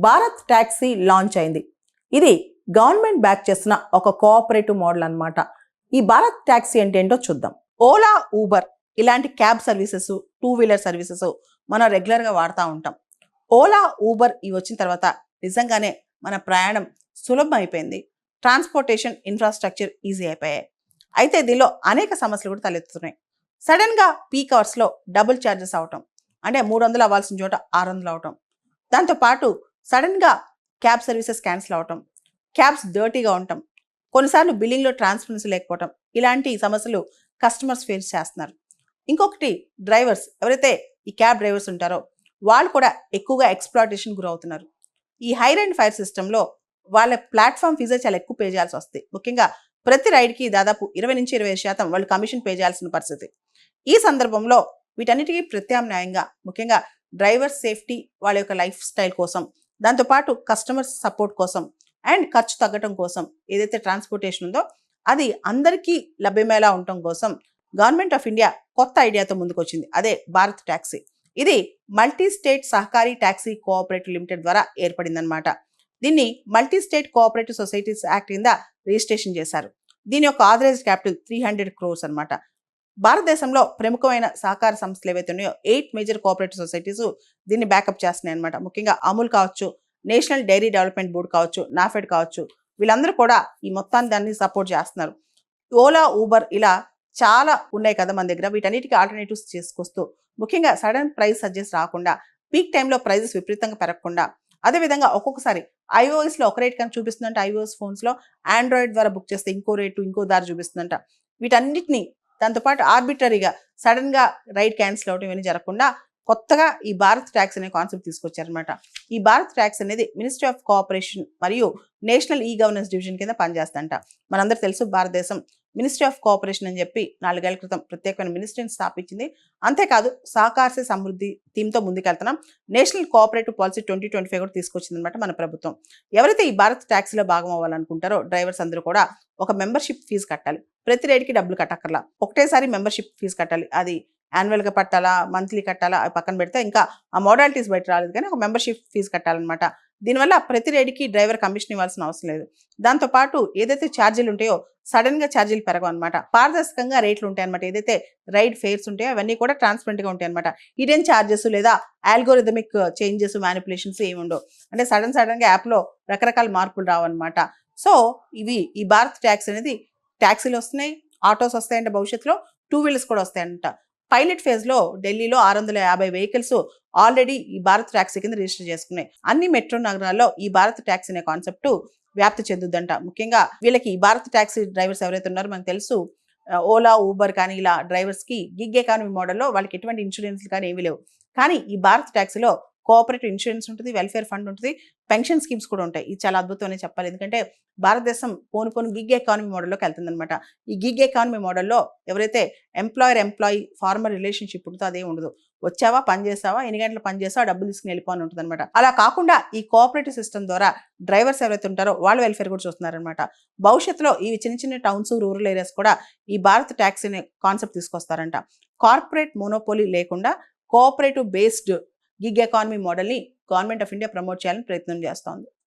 Bharat taxi launch అయింది. ఇది government back చేసిన ఒక కోఆపరేటివ్ మోడల్ అన్నమాట. ఈ భారత్ టాక్సీ అంటే ఏంటో చూద్దాం. ఓలా, ఊబర్ ఇలాంటి క్యాబ్ సర్వీసెస్, 2 వీలర్ సర్వీసెస్ మనం రెగ్యులర్గా వాడుతూ ఉంటాం. ఓలా, ఊబర్ ఇవి వచ్చిన తర్వాత నిజంగానే మన ప్రయాణం సులభం అయిపోయింది. ట్రాన్స్పోర్టేషన్ ఇన్ఫ్రాస్ట్రక్చర్ ఈజీ అయిపోయాయి. అయితే దీనిలో అనేక సమస్యలు కూడా తలెత్తుతున్నాయి. సడన్గా పీక్ అవర్స్లో డబుల్ ఛార్జెస్ అవటం, అంటే 300 అవ్వాల్సిన చోట 600 అవటం. దాంతోపాటు సడన్గా క్యాబ్ సర్వీసెస్ క్యాన్సిల్ అవటం, క్యాబ్స్ డర్టీగా ఉండటం, కొన్నిసార్లు బిల్లింగ్లో ట్రాన్స్పరెన్సీ లేకపోవటం, ఇలాంటి సమస్యలు కస్టమర్స్ ఫేస్ చేస్తున్నారు. ఇంకొకటి డ్రైవర్స్, ఎవరైతే ఈ క్యాబ్ డ్రైవర్స్ ఉంటారో వాళ్ళు కూడా ఎక్కువగా ఎక్స్‌ప్లాయిటేషన్ గురవుతున్నారు. ఈ హైర్ అండ్ ఫైర్ సిస్టంలో వాళ్ళ ప్లాట్ఫామ్ ఫీజే చాలా ఎక్కువ పే చేయాల్సి వస్తుంది. ముఖ్యంగా ప్రతి రైడ్కి దాదాపు 20-25% వాళ్ళు కమిషన్ పే చేయాల్సిన పరిస్థితి. ఈ సందర్భంలో వీటన్నిటికీ ప్రత్యామ్నాయంగా ముఖ్యంగా డ్రైవర్ సేఫ్టీ, వాళ్ళ యొక్క లైఫ్ స్టైల్ కోసం, దాంతోపాటు కస్టమర్స్ సపోర్ట్ కోసం అండ్ ఖర్చు తగ్గటం కోసం ఏదైతే ట్రాన్స్పోర్టేషన్ ఉందో అది అందరికీ లభ్యమేలా ఉండటం కోసం గవర్నమెంట్ ఆఫ్ ఇండియా కొత్త ఐడియాతో ముందుకు వచ్చింది. అదే భారత్ టాక్సీ. ఇది మల్టీ స్టేట్ సహకారీ టాక్సీ కోఆపరేటివ్ లిమిటెడ్ ద్వారా ఏర్పడిందనమాట. దీన్ని multi state cooperative societies act కింద రిజిస్ట్రేషన్ చేశారు. దీని యొక్క ఆథరైజ్డ్ క్యాపిటల్ 300 crores అనమాట. భారతదేశంలో ప్రముఖమైన సహకార సంస్థలు ఏవైతే ఉన్నాయో 8 మేజర్ కోఆపరేటివ్ సొసైటీస్ దీన్ని బ్యాకప్ చేస్తున్నాయి అనమాట. ముఖ్యంగా అమూల్ కావచ్చు, నేషనల్ డైరీ డెవలప్మెంట్ బోర్డు కావచ్చు, నాఫెడ్ కావచ్చు, వీళ్ళందరూ కూడా ఈ మొత్తాన్ని దాన్ని సపోర్ట్ చేస్తున్నారు. ఓలా, ఊబర్ ఇలా చాలా ఉన్నాయి కదా మన దగ్గర. వీటన్నిటికీ ఆల్టర్నేటివ్స్ చేసుకొస్తూ ముఖ్యంగా సడన్ ప్రైస్ సజెస్ట్ రాకుండా, పీక్ టైంలో ప్రైజెస్ విపరీతంగా పెరగకుండా, అదేవిధంగా ఒక్కొక్కసారి ఐఓఎస్లో ఒక రేట్ కానీ చూపిస్తుందంట, ఐఓఎస్ ఫోన్స్లో ఆండ్రాయిడ్ ద్వారా బుక్ చేస్తే ఇంకో రేటు ఇంకో దారి చూపిస్తుందంట. వీటన్నిటిని దాంతోపాటు ఆర్బిటరీగా సడన్గా రైడ్ క్యాన్సిల్ అవడం ఇవన్నీ జరగకుండా కొత్తగా ఈ భారత్ ట్యాక్స్ అనే కాన్సెప్ట్ తీసుకొచ్చారనమాట. ఈ భారత్ ట్యాక్స్ అనేది మినిస్ట్రీ ఆఫ్ కోఆపరేషన్ మరియు నేషనల్ ఈ గవర్నెన్స్ డివిజన్ కింద పనిచేస్తంట. మనందరూ తెలుసు భారతదేశం మినిస్ట్రీ ఆఫ్ కోఆపరేషన్ అని చెప్పి 4 ఏళ్ల క్రితం ప్రత్యేకమైన మినిస్ట్రీని స్థాపించింది. అంతేకాదు సహకార సే సమృద్ధి థీమ్తో ముందుకెళ్తున్నాం. నేషనల్ కోఆపరేటివ్ పాలసీ 2025 కూడా తీసుకొచ్చిందనమాట మన ప్రభుత్వం. ఎవరైతే ఈ భారత్ ట్యాక్సీలో భాగం అవ్వాలనుకుంటారో డ్రైవర్స్ అందరూ కూడా ఒక మెంబర్షిప్ ఫీజు కట్టాలి. ప్రతి రైడ్కి డబ్బులు కట్టక్కర్లా, ఒకటేసారి మెంబర్షిప్ ఫీజు కట్టాలి. అది యాన్యువల్గా కట్టాలా, మంత్లీ కట్టాలా, అవి పక్కన పెడితే ఇంకా ఆ మోడాలిటీస్ బయట రాలేదు, కానీ ఒక మెంబర్షిప్ ఫీజు కట్టాలన్నమాట. దీనివల్ల ప్రతి రైడ్కి డ్రైవర్ కమిషన్ ఇవ్వాల్సిన అవసరం లేదు. దాంతోపాటు ఏదైతే ఛార్జీలు ఉంటాయో సడన్గా ఛార్జీలు పెరగవు అనమాట. పారదర్శకంగా రేట్లు ఉంటాయి అనమాట. ఏదైతే రైడ్ ఫేర్స్ ఉంటాయో అవన్నీ కూడా ట్రాన్స్పరెంట్గా ఉంటాయి అనమాట. హిడెన్ ఛార్జెస్ లేదా ఆల్గోరిథమిక్ చేంజెస్, మ్యానిపులేషన్స్ ఏమి ఉండవు. అంటే సడన్గా యాప్లో రకరకాల మార్పులు రావన్నమాట. సో ఈ భారత్ ట్యాక్స్ అనేది ట్యాక్సీలు వస్తున్నాయి, ఆటోస్ వస్తాయంటే భవిష్యత్తులో 2 వీలర్స్ కూడా వస్తాయంట. పైలట్ ఫేజ్లో ఢిల్లీలో 650 వెహికల్స్ ఆల్రెడీ ఈ భారత్ ట్యాక్సీ కింద రిజిస్టర్ చేసుకున్నాయి. అన్ని మెట్రో నగరాల్లో ఈ భారత్ ట్యాక్సీ అనే కాన్సెప్ట్ వ్యాప్తి చెందుద్దంట. ముఖ్యంగా వీళ్ళకి ఈ భారత్ ట్యాక్సీ డ్రైవర్స్ ఎవరైతే ఉన్నారో మనకు తెలుసు, ఓలా, ఊబర్ కానీ ఇలా డ్రైవర్స్కి గిగ్ ఎకానమీ మోడల్లో వాళ్ళకి ఎటువంటి ఇన్సూరెన్స్లు కానీ ఏమీ లేవు. కానీ ఈ భారత్ ట్యాక్సీలో కోఆపరేటివ్ ఇన్సూరెన్స్ ఉంటుంది, వెల్ఫేర్ ఫండ్ ఉంటుంది, పెన్షన్ స్కీమ్స్ కూడా ఉంటాయి. ఇది చాలా అద్భుతం అని చెప్పాలి. ఎందుకంటే భారతదేశం పోను గిగ్ ఎకానమీ మోడల్లోకి వెళ్తుందనమాట. ఈ గిగ్ ఎకానమీ మోడల్లో ఎవరైతే ఎంప్లాయీ ఫార్మర్ రిలేషన్షిప్ ఉంటుందో అదే ఉండదు. వచ్చావా, పని చేసావా, ఎన్ని గంటలు పని చేసావా, డబ్బులు తీసుకుని వెళ్ళిపోని ఉంటుంది అనమాట. అలా కాకుండా ఈ కోఆపరేటివ్ సిస్టమ్ ద్వారా డ్రైవర్స్ ఎవరైతే ఉంటారో వాళ్ళ వెల్ఫేర్ కూడా చూస్తున్నారనమాట. భవిష్యత్తులో ఈ చిన్న టౌన్స్, రూరల్ ఏరియాస్ కూడా ఈ భారత్ ట్యాక్సీ అనే కాన్సెప్ట్ తీసుకొస్తారంట. కార్పొరేట్ మోనోపోలీ లేకుండా కోఆపరేటివ్ బేస్డ్ గిగ్ ఎకానమీ మోడల్ని గవర్నమెంట్ ఆఫ్ ఇండియా ప్రమోట్ చేయాలని ప్రయత్నం చేస్తోంది.